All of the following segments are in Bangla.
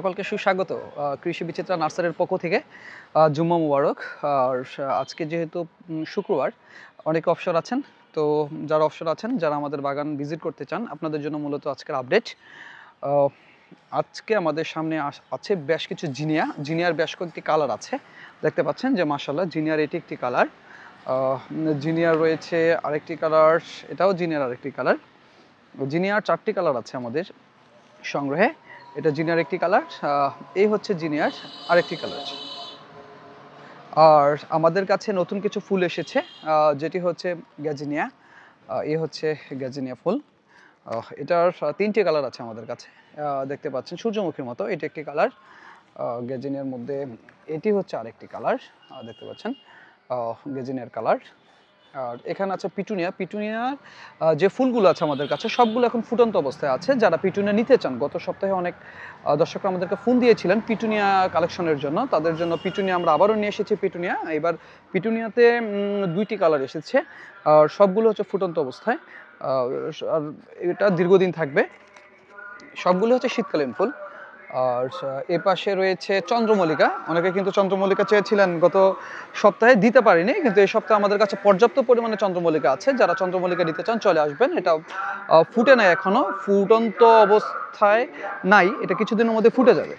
সকলকে সুস্বাগত কৃষি বিচিত্রা নার্সারির পক্ষ থেকে। জুম্মা মুবারক। আর আজকে যেহেতু শুক্রবার, অনেকে অবসর আছেন। তো যারা অবসর আছেন, যারা আমাদের বাগান ভিজিট করতে চান, আপনাদের জন্য মূলত আজকের আপডেট। আজকে আমাদের সামনে আছে বেশ কিছু জিনিয়ার বেশ কয়েকটি কালার আছে। দেখতে পাচ্ছেন যে মাশাআল্লাহ জিনিয়ার এটি একটি কালার, জিনিয়ার রয়েছে আরেকটি কালার, এটাও জিনিয়ার আরেকটি কালার। জিনিয়ার 4টি কালার আছে আমাদের সংগ্রহে। এটা জিনিয়ার একটি কালার, এই হচ্ছে জিনিয়ার আরেকটি কালার। আর আমাদের কাছে নতুন কিছু ফুল এসেছে, যেটি হচ্ছে গ্যাজিনিয়া। এই হচ্ছে গ্যাজিনিয়া ফুল। এটার 3টে কালার আছে আমাদের কাছে। দেখতে পাচ্ছেন সূর্যমুখীর মতো এটি একটি কালার। গ্যাজিনিয়ার মধ্যে এটি হচ্ছে আরেকটি কালার, দেখতে পাচ্ছেন গ্যাজিনিয়ার কালার। আর এখানে আছে পিটুনিয়ার যে ফুলগুলো আছে আমাদের কাছে সবগুলো এখন ফুটন্ত অবস্থায় আছে। যারা পিটুনিয়া নিতে চান, গত সপ্তাহে অনেক দর্শকরা আমাদেরকে ফোন দিয়েছিলেন পিটুনিয়া কালেকশনের জন্য, তাদের জন্য পিটুনিয়া আমরা আবারও নিয়ে এসেছি। এবার পিটুনিয়াতে 2টি কালার এসেছে, আর সবগুলো হচ্ছে ফুটন্ত অবস্থায়। আর এটা দীর্ঘদিন থাকবে। সবগুলো হচ্ছে শীতকালীন ফুল। আর এ পাশে রয়েছে চন্দ্রমল্লিকা। অনেকে কিন্তু চন্দ্রমল্লিকা চেয়েছিলেন, গত সপ্তাহে দিতে পারিনি, কিন্তু এই সপ্তাহে আমাদের কাছে পর্যাপ্ত পরিমাণে চন্দ্রমল্লিকা আছে। যারা চন্দ্রমল্লিকা নিতে চান চলে আসবেন। এটা ফুটে নাই, এখনো ফুটন্ত অবস্থায় নাই, এটা কিছুদিনের মধ্যে ফুটে যাবে।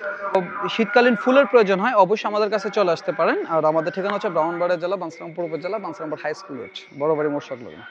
শীতকালীন ফুলের প্রয়োজন হয় অবশ্যই আমাদের কাছে চলে আসতে পারেন। আর আমাদের ঠিকানা হচ্ছে ব্রাহ্মণবাড়িয়া জেলা, বাঞ্ছারামপুর উপজেলা, বাঞ্ছারামপুর হাই স্কুল রোড, বড়বাড়ি মোড় সংলগ্ন।